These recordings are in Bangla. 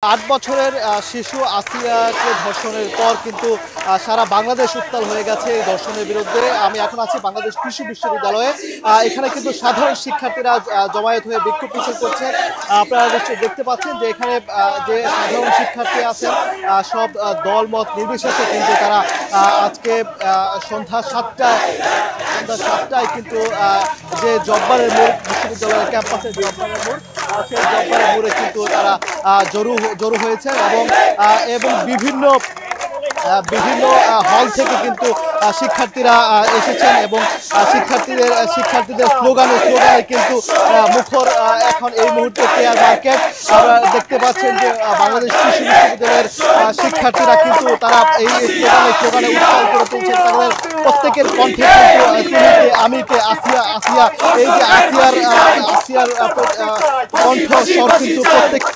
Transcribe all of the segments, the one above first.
8 বছরের শিশু আসিয়াকে ধর্ষণের পর কিন্তু সারা বাংলাদেশ উত্তাল হয়ে গেছে এই ধর্ষণের বিরুদ্ধে। আমি এখন আছি বাংলাদেশ কৃষি বিশ্ববিদ্যালয়ে। এখানে কিন্তু সাধারণ শিক্ষার্থীরা জমায়েত হয়ে বিক্ষোভ মিছিল করছে। আপনারা নিশ্চয়ই দেখতে পাচ্ছেন যে এখানে যে সাধারণ শিক্ষার্থী আছেন সব দলমত নির্বিশেষে কিন্তু তারা আজকে সন্ধ্যা 7টায় কিন্তু যে জব্বারের মোড় বিশ্ববিদ্যালয়ের ক্যাম্পাসের জব্বারের মোড় সেই জব্বারের মোড়ে কিন্তু তারা জড়ো হয়েছে এবং বিভিন্ন হল থেকে কিন্তু শিক্ষার্থীরা এসেছেন এবং শিক্ষার্থীদের স্লোগানে কিন্তু মুখর এখন এই মুহূর্তে কেয়ার মার্কেট। আমরা দেখতে পাচ্ছেন যে বাংলাদেশ কৃষি বিশ্ববিদ্যালয়ের শিক্ষার্থীরা কিন্তু তারা এই স্লোগানে উত্তাল করে তুলছেন। তাদের প্রত্যেকের কণ্ঠে কিন্তু তুমিকে আমিকে আসিয়া এই যে আসিয়ার কণ্ঠস্বর কিন্তু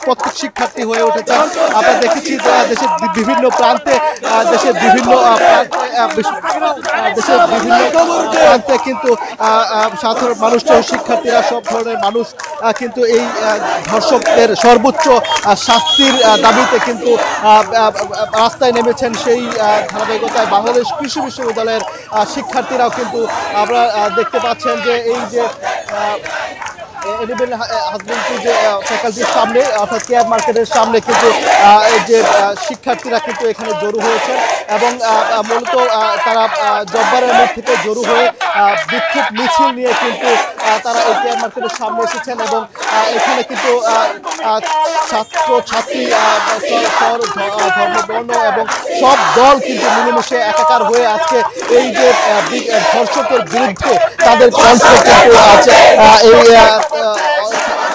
প্রত্যেক শিক্ষার্থী হয়ে উঠেছে। আমরা দেখেছি দেশের বিভিন্ন প্রান্তে কিন্তু সাধারণ মানুষ শিক্ষার্থীরা সব ধরনের মানুষ কিন্তু এই ধর্ষকদের সর্বোচ্চ শাস্তির দাবিতে কিন্তু রাস্তায় নেমেছেন। সেই ধারাবাহিকতায় বাংলাদেশ কৃষি বিশ্ববিদ্যালয়ের শিক্ষার্থীরাও কিন্তু আমরা দেখতে পাচ্ছেন যে এই যে এনিমেল হাজবেন্ড্রি যে ফ্যাকাল্টির সামনে অর্থাৎ কেয়ার মার্কেটের সামনে কিন্তু যে শিক্ষার্থীরা কিন্তু এখানে জড়ো হয়েছে এবং মূলত তারা জব্বারের মোড় থেকে জড়ো হয়ে বিক্ষোভ মিছিল নিয়ে কিন্তু তারা এই কেয়ার মার্কেটের সামনে এসেছেন এবং এখানে কিন্তু ছাত্র ছাত্রী ধর্ম বর্ণ এবং সব দল কিন্তু মিলেমিশে একাকার হয়ে আজকে এই যে ধর্ষকের বিরুদ্ধে তাদের কণ্ঠ কিন্তু আছে এই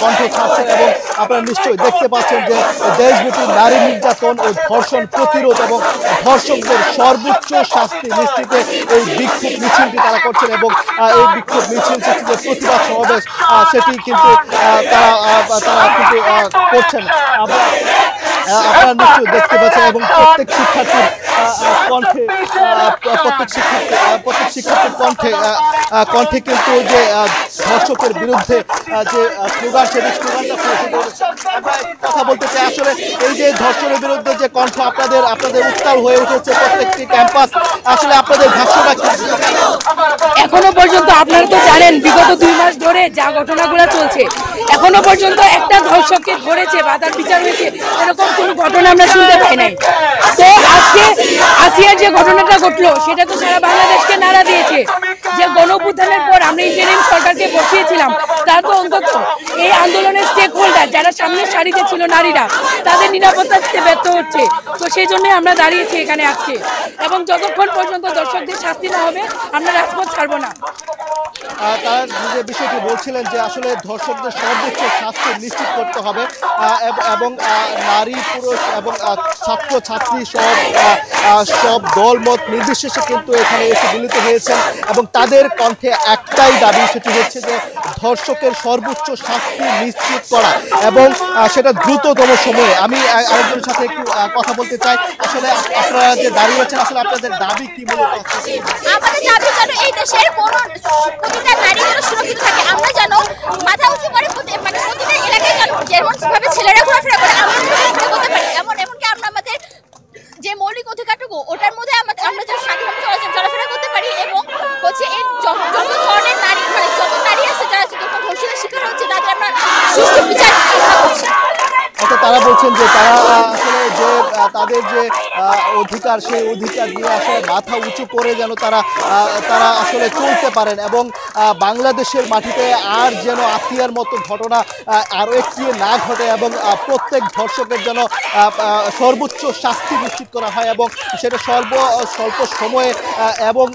কণ্ঠ ছাড়ছেন। এবং আপনারা নিশ্চয়ই দেখতে পাচ্ছেন যে দেশব্যাপী নারী নির্যাতন ও ধর্ষণ প্রতিরোধ এবং ধর্ষকদের সর্বোচ্চ শাস্তি নিশ্চিতে এই বিক্ষোভ মিছিলটি তারা করছেন এবং এই বিক্ষোভ মিছিল যে প্রতিবাদ সমাবেশ সেটি কিন্তু তারা কিন্তু করছেন। আপনারা নিশ্চয়ই দেখতে পাচ্ছেন এবং প্রত্যেক শিক্ষার্থীর কণ্ঠে কিন্তু যে ধর্ষকের বিরুদ্ধে যে স্লোগান সেটি স্লোগানটা কথা বলতে চাই। আসলে এই যে ধর্ষণের বিরুদ্ধে যে কণ্ঠ আপনাদের উত্তাল হয়ে উঠেছে প্রত্যেকটি ক্যাম্পাস, আসলে আপনাদের ভাষ্যটা কি? এখনো পর্যন্ত আপনারা তো জানেন বিগত 2 মাস ধরে যা ঘটনাগুলো চলছে, এখনো পর্যন্ত একটা ধর্ষককে ধরেছে বা তার বিচার হয়েছে এরকম কোনো ঘটনা আমরা শুনতে পাই নাই। তো আজকে আসিয়ার যে ঘটনাটা ঘটলো সেটা তো সারা বাংলাদেশকে নাড়া দিয়েছে। যে গণঅভ্যুত্থানের পর আমরা ইন্টারিম সরকারকে বসিয়েছিলাম, তারা তো অন্তত এই আন্দোলনের স্টেক হোল্ডার যারা সামনের সারিতে ছিল নারীরা, তাদের নিরাপত্তা দিতে ব্যর্থ হচ্ছে। তো সেই জন্যই আমরা দাঁড়িয়েছি এখানে আজকে, এবং যতক্ষণ পর্যন্ত দর্শকদের শাস্তি না হবে আমরা রাজপথ ছাড়বো না। তারা যে বিষয়টি বলছিলেন যে আসলে ধর্ষকদের সর্বোচ্চ শাস্তি নিশ্চিত করতে হবে এবং নারী পুরুষ এবং ছাত্র ছাত্রী সব দলমত নির্বিশেষে কিন্তু এখানে এসে মিলিত হয়েছেন এবং তাদের কণ্ঠে একটাই দাবি, সেটি হচ্ছে যে ধর্ষকের সর্বোচ্চ শাস্তি নিশ্চিত করা এবং সেটা দ্রুততম সময়ে। আমি আরেকজনের সাথে একটু কথা বলতে চাই। আসলে আপনারা যে দাঁড়িয়ে আছেন, আসলে আপনাদের দাবি কি? মূলত আমাদের দাবি যেন এই দেশের কোনো প্রতিটা নারী যেন সুরক্ষিত থাকে। আমরা যেন মাথা উঁচু করে প্রতিটা এলাকায় যেমনভাবে ছেলেরা ঘোরাফেরা করে আমরা করতে পারি, এমনকি আমরা আমাদের যে মৌলিক অধিকারটুকু ওটার মধ্যে আমরা যেন স্বাধীনভাবে চলাফেরা করতে পারি এবং হচ্ছে এই যত ধরনের নারী যত নারী আছে যারা ধর্ষণের শিকার হচ্ছে তাদের আমরা সুষ্ঠু বিচার করছি। তারা বলছেন যে তারা আসলে যে তাদের যে অধিকার, সেই অধিকার নিয়ে আসলে মাথা উঁচু করে যেন তারা আসলে চলতে পারেন এবং বাংলাদেশের মাটিতে আর যেন আসিয়ার মতো ঘটনা আরও একটি না ঘটে এবং প্রত্যেক ধর্ষকের যেন সর্বোচ্চ শাস্তি নিশ্চিত করা হয় এবং সেটা স্বল্প সময়ে। এবং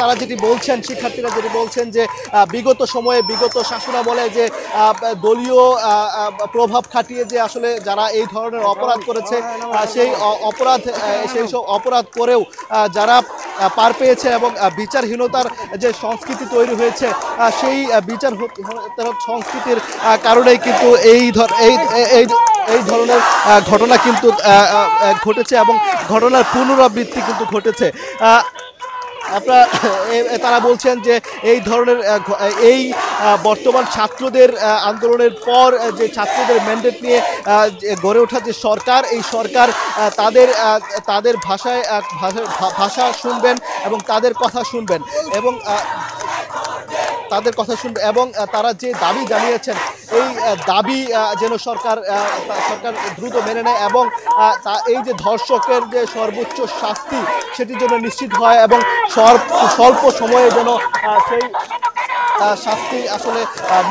তারা যেটি বলছেন, শিক্ষার্থীরা যেটি বলছেন যে বিগত সময়ে বিগত শাসনামলে যে দলীয় প্রভাব খাটিয়ে যে আসলে যারা এই ধরনের অপরাধ করেছে সেই সব অপরাধ করেও যারা পার পেয়েছে এবং বিচারহীনতার যে সংস্কৃতি তৈরি হয়েছে সেই বিচারহীনতার সংস্কৃতির কারণেই কিন্তু এই ধরনের ঘটনা কিন্তু ঘটেছে এবং ঘটনার পুনরাবৃত্তি কিন্তু ঘটেছে। আপনারা তারা বলছেন যে এই ধরনের এই বর্তমান ছাত্রদের আন্দোলনের পর যে ছাত্রদের ম্যান্ডেট নিয়ে গড়ে ওঠা যে সরকার, এই সরকার তাদের ভাষা শুনবেন এবং তাদের কথা শুনবেন এবং তারা যে দাবি জানিয়েছেন এই দাবি যেন সরকার দ্রুত মেনে নেয় এবং এই যে ধর্ষকের যে সর্বোচ্চ শাস্তি সেটির জন্য নিশ্চিত হয় এবং স্বল্প সময়ে যেন সেই শাস্তি আসলে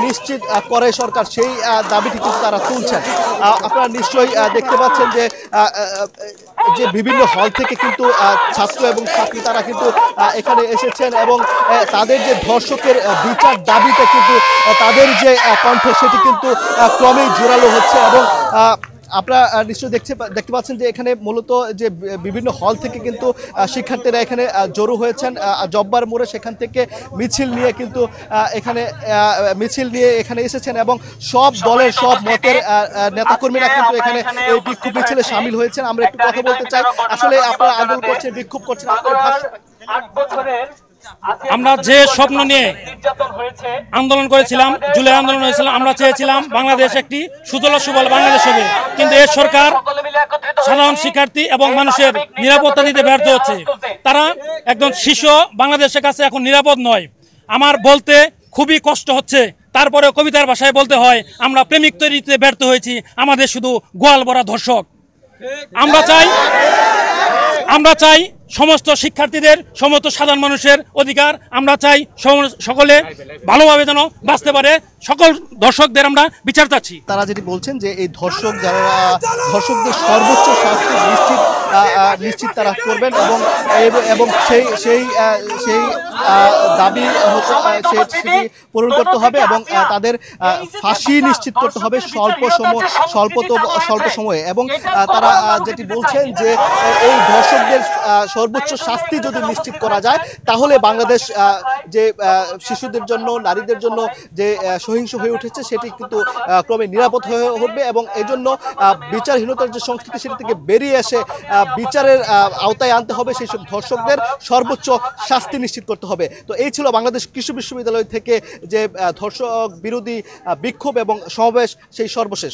নিশ্চিত করে সরকার, সেই দাবিটি কিন্তু তারা তুলছেন। আপনারা নিশ্চয়ই দেখতে পাচ্ছেন যে বিভিন্ন হল থেকে কিন্তু ছাত্র এবং ছাত্রী তারা কিন্তু এখানে এসেছেন এবং তাদের যে ধর্ষকের বিচার দাবিতে কিন্তু তাদের যে কণ্ঠ সেটি কিন্তু ক্রমেই জোরালো হচ্ছে এবং আপনারা নিশ্চয়ই দেখতে পাচ্ছেন যে এখানে মূলত যে বিভিন্ন হল থেকে কিন্তু শিক্ষার্থীরা এখানে জড়ো হয়েছেন জব্বার মোড়ে, সেখান থেকে মিছিল নিয়ে এখানে এসেছেন এবং সব দলের সব মতের নেতাকর্মীরা কিন্তু এখানে এই বিক্ষোভ মিছিলে সামিল হয়েছেন। আমরা একটু কথা বলতে চাই, আসলে আপনারা আন্দোলন করছেন, বিক্ষোভ করছেন, আমরা যে স্বপ্ন নিয়ে আন্দোলন করেছিলাম, জুলাই আন্দোলন হয়েছিল, আমরা চেয়েছিলাম বাংলাদেশ একটি সুজলা সুফলা বাংলাদেশ হবে, কিন্তু এই সরকার সাধারণ শিক্ষার্থী এবং মানুষের নিরাপত্তা দিতে ব্যর্থ হচ্ছে। তারা একদম শিশু বাংলাদেশের কাছে এখন নিরাপদ নয়। আমার বলতে খুবই কষ্ট হচ্ছে, তারপরে কবিতার ভাষায় বলতে হয় আমরা প্রেমিক তৈরিতে ব্যর্থ হয়েছি, আমাদের শুধু গোয়াল ভরা ধর্ষক। আমরা চাই সমস্ত শিক্ষার্থীদের, সমস্ত সাধারণ মানুষের অধিকার, আমরা চাই সকলে ভালোভাবে যেন বাঁচতে পারে, সকল দর্শকদের আমরা বিচার চাচ্ছি। তারা যেটি বলছেন যে এই ধর্ষকদের সর্বোচ্চ শাস্তি নিশ্চিত তারা করবেন এবং সেই দাবি সেটি পূরণ করতে হবে এবং তাদের ফাঁসি নিশ্চিত করতে হবে স্বল্প সময়ে এবং তারা যেটি বলছেন যে এই ধর্ষকদের সর্বোচ্চ শাস্তি যদি নিশ্চিত করা যায় তাহলে বাংলাদেশ যে শিশুদের জন্য, নারীদের জন্য যে সহিংস হয়ে উঠেছে সেটি কিন্তু ক্রমে নিরাপদ হয়ে উঠবে এবং এই জন্য বিচারহীনতার যে সংস্কৃতি সেটি থেকে বেরিয়ে এসে বিচারের আওতায় আনতে হবে, সেই সব ধর্ষকদের সর্বোচ্চ শাস্তি নিশ্চিত করতে হবে। তো এই ছিল বাংলাদেশ কৃষি বিশ্ববিদ্যালয় থেকে যে ধর্ষক বিরোধী বিক্ষোভ এবং সমাবেশ, সেই সর্বশেষ।